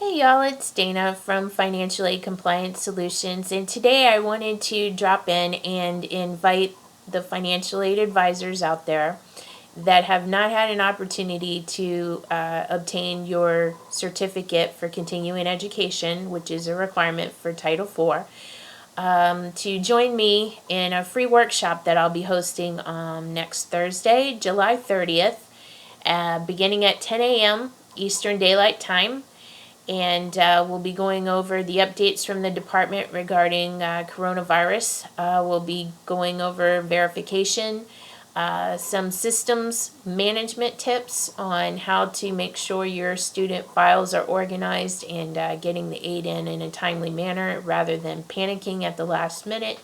Hey y'all, it's Dana from Financial Aid Compliance Solutions, and today I wanted to drop in and invite the financial aid advisors out there that have not had an opportunity to obtain your certificate for continuing education, which is a requirement for Title IV, to join me in a free workshop that I'll be hosting next Thursday, July 30th, beginning at 10 a.m. Eastern Daylight Time. And we'll be going over the updates from the department regarding coronavirus. We'll be going over verification, some systems management tips on how to make sure your student files are organized and getting the aid in a timely manner rather than panicking at the last minute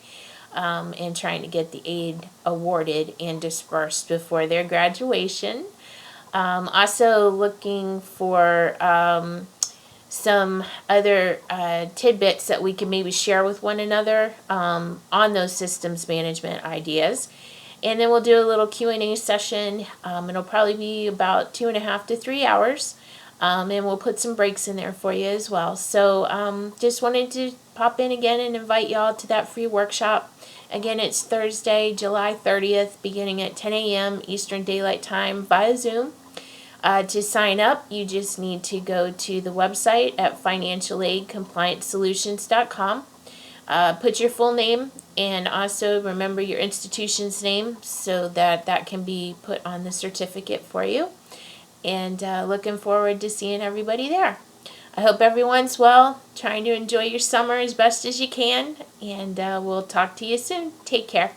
and trying to get the aid awarded and dispersed before their graduation. Also looking for some other tidbits that we can maybe share with one another on those systems management ideas. And then we'll do a little Q&A session. It'll probably be about 2.5 to 3 hours. And we'll put some breaks in there for you as well. So just wanted to pop in again and invite y'all to that free workshop. Again, it's Thursday, July 30th, beginning at 10 a.m. Eastern Daylight Time via Zoom. To sign up, you just need to go to the website at financialaidcompliancesolutions.com. Put your full name and also remember your institution's name so that that can be put on the certificate for you. And looking forward to seeing everybody there. I hope everyone's well, trying to enjoy your summer as best as you can, and we'll talk to you soon. Take care.